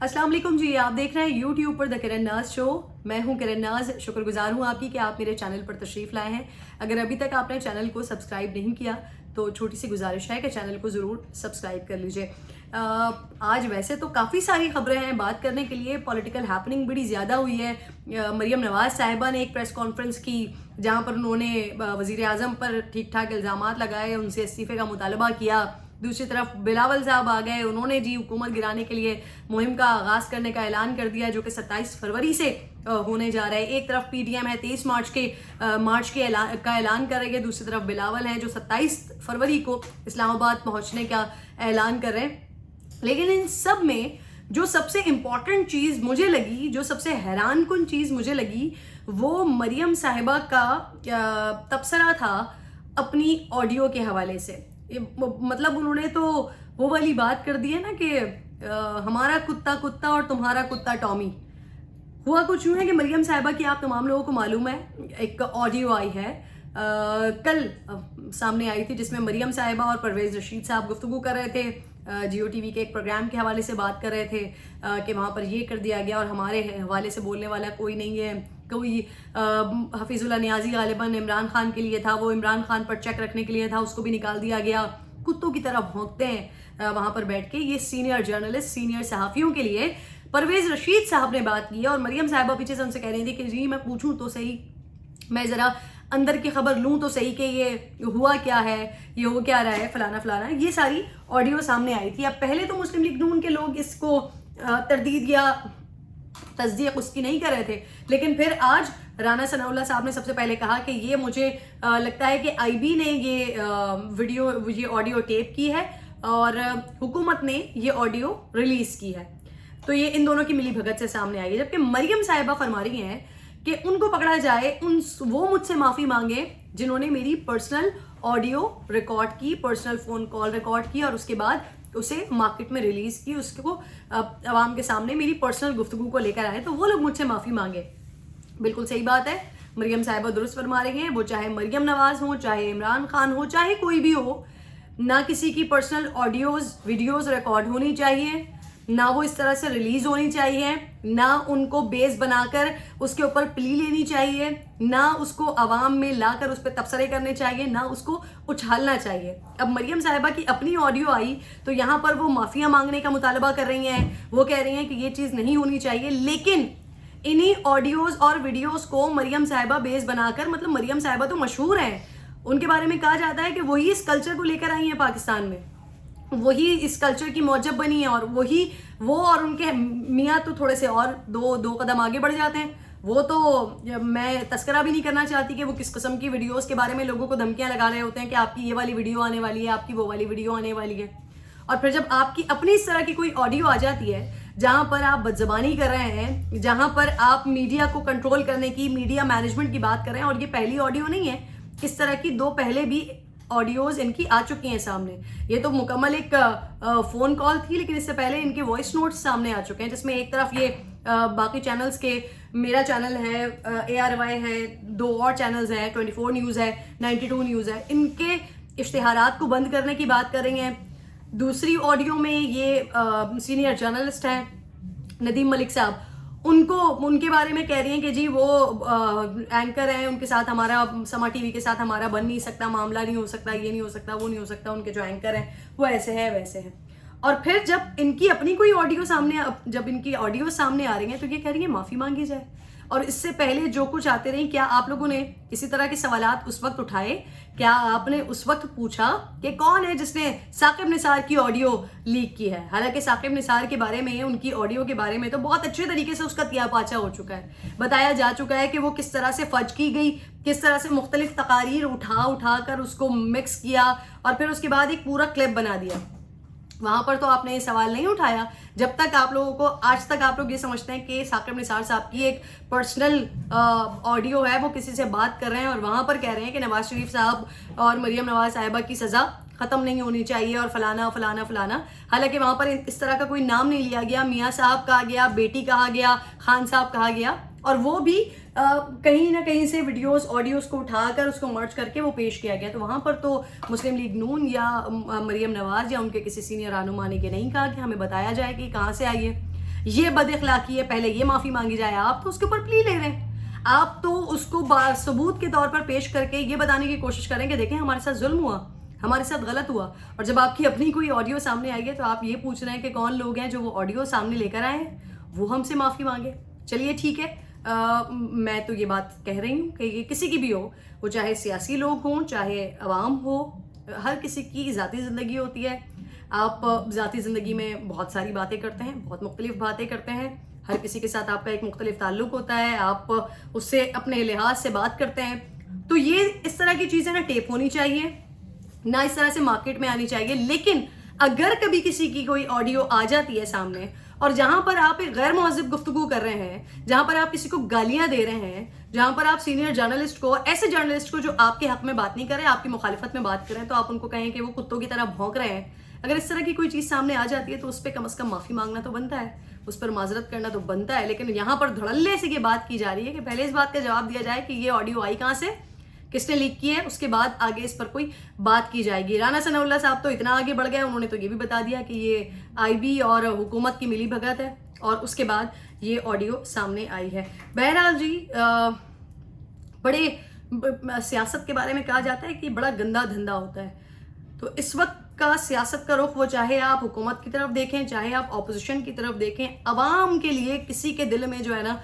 अस्सलाम वालेकुम जी, आप देख रहे हैं यूट्यूब पर द किरण नाज शो। मैं हूं किरण नाज। शुक्रगुजार हूं आपकी कि आप मेरे चैनल पर तशरीफ़ लाए हैं। अगर अभी तक आपने चैनल को सब्सक्राइब नहीं किया तो छोटी सी गुजारिश है कि चैनल को ज़रूर सब्सक्राइब कर लीजिए। आज वैसे तो काफ़ी सारी खबरें हैं बात करने के लिए। पॉलिटिकल हैपनिंग बड़ी ज़्यादा हुई है। मरियम नवाज़ साहिबा ने एक प्रेस कॉन्फ्रेंस की जहाँ पर उन्होंने वज़ीर आज़म पर ठीक ठाक इल्ज़ामात लगाए, उनसे इस्तीफ़े का मुतालबा किया। दूसरी तरफ बिलावल साहब आ गए, उन्होंने जी हुकूमत गिराने के लिए मुहिम का आगाज़ करने का ऐलान कर दिया जो कि 27 फरवरी से होने जा रहा है। एक तरफ पीडीएम है 23 मार्च के ऐलान करेंगे, दूसरी तरफ बिलावल है जो 27 फरवरी को इस्लामाबाद पहुंचने का ऐलान कर रहे हैं। लेकिन इन सब में जो सबसे इम्पॉर्टेंट चीज़ मुझे लगी, जो सबसे हैरान कुन चीज़ मुझे लगी, वो मरियम साहिबा का तबसरा था अपनी ऑडियो के हवाले से। मतलब उन्होंने तो वो वाली बात कर दी है ना कि हमारा कुत्ता कुत्ता और तुम्हारा कुत्ता टॉमी। हुआ कुछ यूँ है कि मरियम साहिबा की आप तमाम लोगों को मालूम है एक ऑडियो आई है, कल सामने आई थी, जिसमें मरियम साहिबा और परवेज़ रशीद साहब गुफ्तगू कर रहे थे। जियो टीवी के एक प्रोग्राम के हवाले से बात कर रहे थे कि वहाँ पर ये कर दिया गया और हमारे हवाले से बोलने वाला कोई नहीं है। कोई हफीजुल्लाह नियाजी गालिबन इमरान खान के लिए था, वो इमरान खान पर चेक रखने के लिए था, उसको भी निकाल दिया गया। कुत्तों की तरह भौंकते हैं वहाँ पर बैठ के ये सीनियर जर्नलिस्ट, सीनियर सहाफ़ियों के लिए। परवेज़ रशीद साहब ने बात की और मरियम साहिबा पीछे से उनसे कह रही थी कि जी मैं पूछूं तो सही, मैं ज़रा अंदर की खबर लूँ तो सही कि ये हुआ क्या है, ये हो क्या रहा है, फलाना फलाना। ये सारी ऑडियो सामने आई थी। अब पहले तो मुस्लिम लीग नून के लोग इसको तरदीद या तस्दीक उसकी नहीं कर रहे थे, लेकिन फिर आज राना सनाउल्लाह साहब ने सबसे पहले कहा कि ये मुझे लगता है कि आईबी ने ये ऑडियो टेप की है और हुकूमत ने ये ऑडियो रिलीज की है। तो ये इन दोनों की मिली भगत से सामने आई है। जबकि मरियम साहिबा फरमा रही हैं कि उनको पकड़ा जाए, वो मुझसे माफ़ी मांगे जिन्होंने मेरी पर्सनल ऑडियो रिकॉर्ड की, पर्सनल फ़ोन कॉल रिकॉर्ड की और उसके बाद उसे मार्केट में रिलीज़ की, उसको आवाम के सामने मेरी पर्सनल गुफ्तगू को लेकर आए, तो वो लोग मुझसे माफ़ी मांगे। बिल्कुल सही बात है, मरियम साहिबा दुरुस्त फरमा रही हैं। वो चाहे मरियम नवाज़ हो, चाहे इमरान खान हो, चाहे कोई भी हो, ना किसी की पर्सनल ऑडियोज़ वीडियोज़ रिकॉर्ड होनी चाहिए, ना वो इस तरह से रिलीज होनी चाहिए, ना उनको बेस बनाकर उसके ऊपर प्ली लेनी चाहिए, ना उसको आवाम में लाकर उस पर तबसरे करने चाहिए, ना उसको उछालना चाहिए। अब मरियम साहिबा की अपनी ऑडियो आई तो यहाँ पर वो माफिया मांगने का मुतालबा कर रही हैं, वो कह रही हैं कि ये चीज़ नहीं होनी चाहिए। लेकिन इन्हीं ऑडियोज़ और वीडियोज़ को मरियम साहिबा बेस बनाकर, मतलब मरियम साहिबा तो मशहूर हैं, उनके बारे में कहा जाता है कि वही इस कल्चर को लेकर आई हैं पाकिस्तान में, वही इस कल्चर की मौजब बनी है और वो और उनके मियाँ तो थोड़े से और दो कदम आगे बढ़ जाते हैं। वो तो मैं तस्करा भी नहीं करना चाहती कि वो किस किस्म की वीडियोस के बारे में लोगों को धमकियां लगा रहे होते हैं कि आपकी ये वाली वीडियो आने वाली है, आपकी वो वाली वीडियो आने वाली है। और फिर जब आपकी अपनी इस तरह की कोई ऑडियो आ जाती है जहाँ पर आप बदज़बानी कर रहे हैं, जहाँ पर आप मीडिया को कंट्रोल करने की, मीडिया मैनेजमेंट की बात कर रहे हैं, और ये पहली ऑडियो नहीं है, इस तरह की दो पहले भी ऑडियोज़ इनकी आ चुकी हैं सामने। ये तो मुकम्मल एक फ़ोन कॉल थी, लेकिन इससे पहले इनके वॉइस नोट्स सामने आ चुके हैं, जिसमें एक तरफ ये बाकी चैनल्स के, मेरा चैनल है, ARY है, दो और चैनल्स हैं, 24 न्यूज़ है, 92 न्यूज़ है, इनके इश्तिहारात को बंद करने की बात कर रही हैं। दूसरी ऑडियो में ये सीनियर जर्नलिस्ट हैं नदीम मलिक साहब, उनके बारे में कह रही हैं कि जी वो एंकर हैं, उनके साथ हमारा, समा टीवी के साथ हमारा बन नहीं सकता, मामला नहीं हो सकता, ये नहीं हो सकता, वो नहीं हो सकता, उनके जो एंकर हैं वो ऐसे हैं वैसे हैं। और फिर जब इनकी अपनी कोई ऑडियो जब इनकी ऑडियो सामने आ रही हैं तो ये कह रही है माफ़ी मांगी जाए। और इससे पहले जो कुछ आते रही, क्या आप लोगों ने इसी तरह के सवालात उस वक्त उठाए? क्या आपने उस वक्त पूछा कि कौन है जिसने साकिब निसार की ऑडियो लीक की है? हालांकि साकिब निसार के बारे में, उनकी ऑडियो के बारे में तो बहुत अच्छे तरीके से उसका तियापाचा हो चुका है, बताया जा चुका है कि वो किस तरह से फज की गई, किस तरह से मुख्तलिफ तकारीर उठा कर उसको मिक्स किया और फिर उसके बाद एक पूरा क्लिप बना दिया। वहाँ पर तो आपने ये सवाल नहीं उठाया। जब तक आप लोगों को, आज तक आप लोग ये समझते हैं कि साकिब निसार साहब की एक पर्सनल ऑडियो है, वो किसी से बात कर रहे हैं और वहाँ पर कह रहे हैं कि नवाज शरीफ साहब और मरियम नवाज साहिबा की सज़ा ख़त्म नहीं होनी चाहिए और फलाना फलाना फलाना। हालांकि वहाँ पर इस तरह का कोई नाम नहीं लिया गया, मियाँ साहब कहा गया, बेटी कहा गया, खान साहब कहा गया, और वो भी कहीं ना कहीं से वीडियोस ऑडियोस को उठाकर उसको मर्ज करके वो पेश किया गया। तो वहाँ पर तो मुस्लिम लीग नून या मरियम नवाज या उनके किसी सीनियर रहनुमा ने के नहीं कहा कि हमें बताया जाए कि कहाँ से आई है। یہ بد اخلاقی ہے، پہلے یہ معافی مانگی جائے. آپ تو اس کے اوپر پلی لے رہے ہیں، آپ تو اس کو ثبوت کے طور پر پیش کر کے یہ بتانے کی کوشش کریں کہ دیکھیں ہمارے ساتھ ظلم ہوا، ہمارے ساتھ غلط ہوا. اور جب آپ کی اپنی کوئی آڈیو سامنے آئی ہے تو آپ یہ پوچھ رہے ہیں کہ کون لوگ ہیں جو وہ آڈیو سامنے لے کر آئے ہیں وہ ہم سے معافی مانگے. چلیے ٹھیک ہے، میں تو یہ بات کہہ رہی ہوں کہ یہ کسی کی بھی ہو، وہ چاہے سیاسی لوگ ہوں چاہے عوام ہو، ہر کسی کی ذاتی زندگی ہوتی ہے. آپ ذاتی زندگی میں بہت ساری باتیں کرتے ہیں، بہت مختلف باتیں کرتے ہیں، ہر کسی کے ساتھ آپ کا ایک مختلف تعلق ہوتا ہے، آپ اس سے اپنے لحاظ سے بات کرتے ہیں. تو یہ اس طرح کی چیزیں نہ ٹیپ ہونی چاہیے، نہ اس طرح سے مارکیٹ میں آنی چاہیے. لیکن اگر کبھی کسی کی کوئی آڈیو آ جاتی ہے سامنے اور جہاں پر آپ ایک غیر مہذب گفتگو کر رہے ہیں، جہاں پر آپ کسی کو گالیاں دے رہے ہیں، جہاں پر آپ سینئر جرنلسٹ کو، ایسے جرنلسٹ کو جو آپ کے حق میں بات نہیں کریں، آپ کی مخالفت میں بات کریں، تو آپ ان کو کہیں کہ وہ کتوں کی طرح بھونک رہے ہیں. اگر اس طرح کی کوئی چیز سامنے آ جاتی ہے تو اس پہ کم از کم معافی مانگنا تو بنتا ہے، اس پر معذرت کرنا تو بنتا ہے. لیکن یہاں پر دھڑلے سے یہ بات کی جا رہی ہے کہ پہلے اس بات کا جواب دیا جائے کہ یہ آڈیو آئی کہاں سے، کس نے لیک کی ہے، اس کے بعد آگے اس پر کوئی بات کی جائے گی. رانا ثناء اللہ صاحب تو اتنا آگے بڑھ گئے، انہوں نے تو یہ بھی بتا دیا کہ یہ آئی بی اور حکومت کی ملی بھگت ہے، اور اس کے بعد یہ آڈیو سامنے آئی ہے. بہرحال جی، بڑے سیاست کے بارے میں کہا جاتا ہے کہ بڑا گندا دھندا ہوتا ہے. تو اس وقت کا سیاست کا رخ، وہ چاہے آپ حکومت کی طرف دیکھیں چاہے آپ اپوزیشن کی طرف دیکھیں، عوام کے لیے کسی کے دل میں جو ہے نا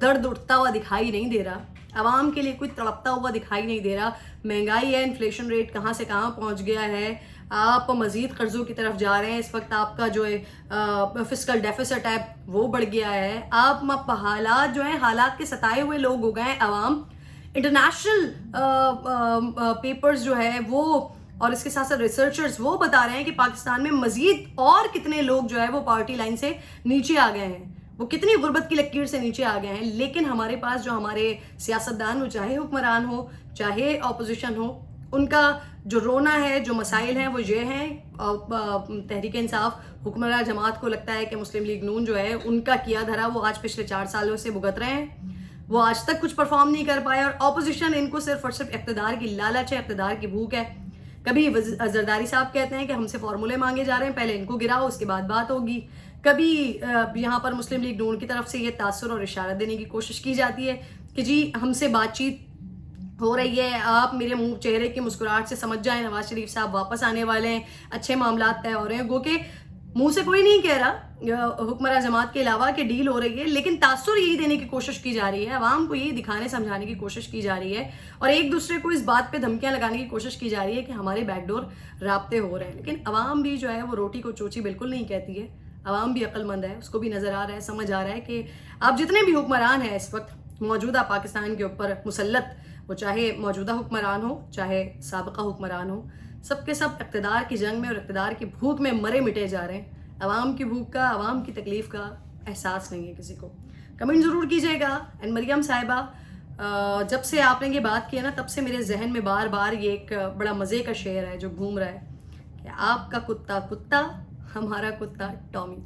درد اٹھتا ہوا دکھائی نہیں دے رہا، عوام کے لیے کوئی تڑپتا ہوا دکھائی نہیں دے رہا. مہنگائی ہے، انفلیشن ریٹ کہاں سے کہاں پہنچ گیا ہے، آپ مزید قرضوں کی طرف جا رہے ہیں. اس وقت آپ کا جو ہے فسکل ڈیفیسٹ ہے وہ بڑھ گیا ہے. آپ حالات جو ہیں، حالات کے ستائے ہوئے لوگ ہو گئے ہیں عوام. انٹرنیشنل پیپرز جو ہے وہ، اور اس کے ساتھ ساتھ ریسرچرز وہ بتا رہے ہیں کہ پاکستان میں مزید اور کتنے لوگ جو ہے وہ پاورٹی لائن سے نیچے آ گئے ہیں، وہ کتنی غربت کی لکیر سے نیچے آ گئے ہیں. لیکن ہمارے پاس جو ہمارے سیاستدان، وہ چاہے حکمران ہو چاہے اپوزیشن ہو، ان کا جو رونا ہے، جو مسائل ہیں وہ یہ ہیں. تحریک انصاف حکمراں جماعت کو لگتا ہے کہ مسلم لیگ نون جو ہے ان کا کیا دھرا وہ آج پچھلے 4 سالوں سے بھگت رہے ہیں، وہ آج تک کچھ پرفارم نہیں کر پائے. اور اپوزیشن، ان کو صرف اور صرف اقتدار کی لالچ ہے، اقتدار کی بھوک ہے. کبھی زرداری صاحب کہتے ہیں کہ ہم سے فارمولے مانگے جا رہے ہیں، پہلے ان کو گراؤ اس کے بعد بات ہوگی. کبھی یہاں پر مسلم لیگ نون کی طرف سے یہ تاثر اور اشارہ دینے کی کوشش کی جاتی ہے کہ جی ہم سے بات چیت ہو رہی ہے، آپ میرے منہ چہرے کی مسکراہٹ سے سمجھ جائیں نواز شریف صاحب واپس آنے والے ہیں، اچھے معاملات طے ہو رہے ہیں. گو کہ منہ سے کوئی نہیں کہہ رہا حکمراں جماعت کے علاوہ کہ ڈیل ہو رہی ہے، لیکن تاثر یہی دینے کی کوشش کی جا رہی ہے، عوام کو یہی دکھانے سمجھانے کی کوشش کی جا رہی ہے، اور ایک دوسرے کو اس بات پہ دھمکیاں لگانے کی کوشش کی جا رہی ہے کہ ہمارے بیک ڈور رابطے ہو رہے ہیں. لیکن عوام بھی جو ہے وہ روٹی کو چوچی بالکل نہیں کہتی ہے، عوام بھی عقل مند ہے، اس کو بھی نظر آ رہا ہے، سمجھ آ رہا ہے کہ آپ جتنے بھی حکمران ہیں اس وقت موجودہ پاکستان کے اوپر مسلط، وہ چاہے موجودہ حکمران ہو چاہے سابقہ حکمران ہو، سب کے سب اقتدار کی جنگ میں اور اقتدار کی بھوک میں مرے مٹے جا رہے ہیں. عوام کی بھوک کا، عوام کی تکلیف کا احساس نہیں ہے کسی کو. کمنٹ ضرور کیجیے گا. اینڈ مریم صاحبہ، جب سے آپ نے یہ بات کی ہے نا تب سے میرے ذہن میں بار بار یہ ایک بڑا مزے کا شعر ہے جو گھوم رہا ہے کہ آپ کا کتا کتا، ہمارا کتا ٹامی.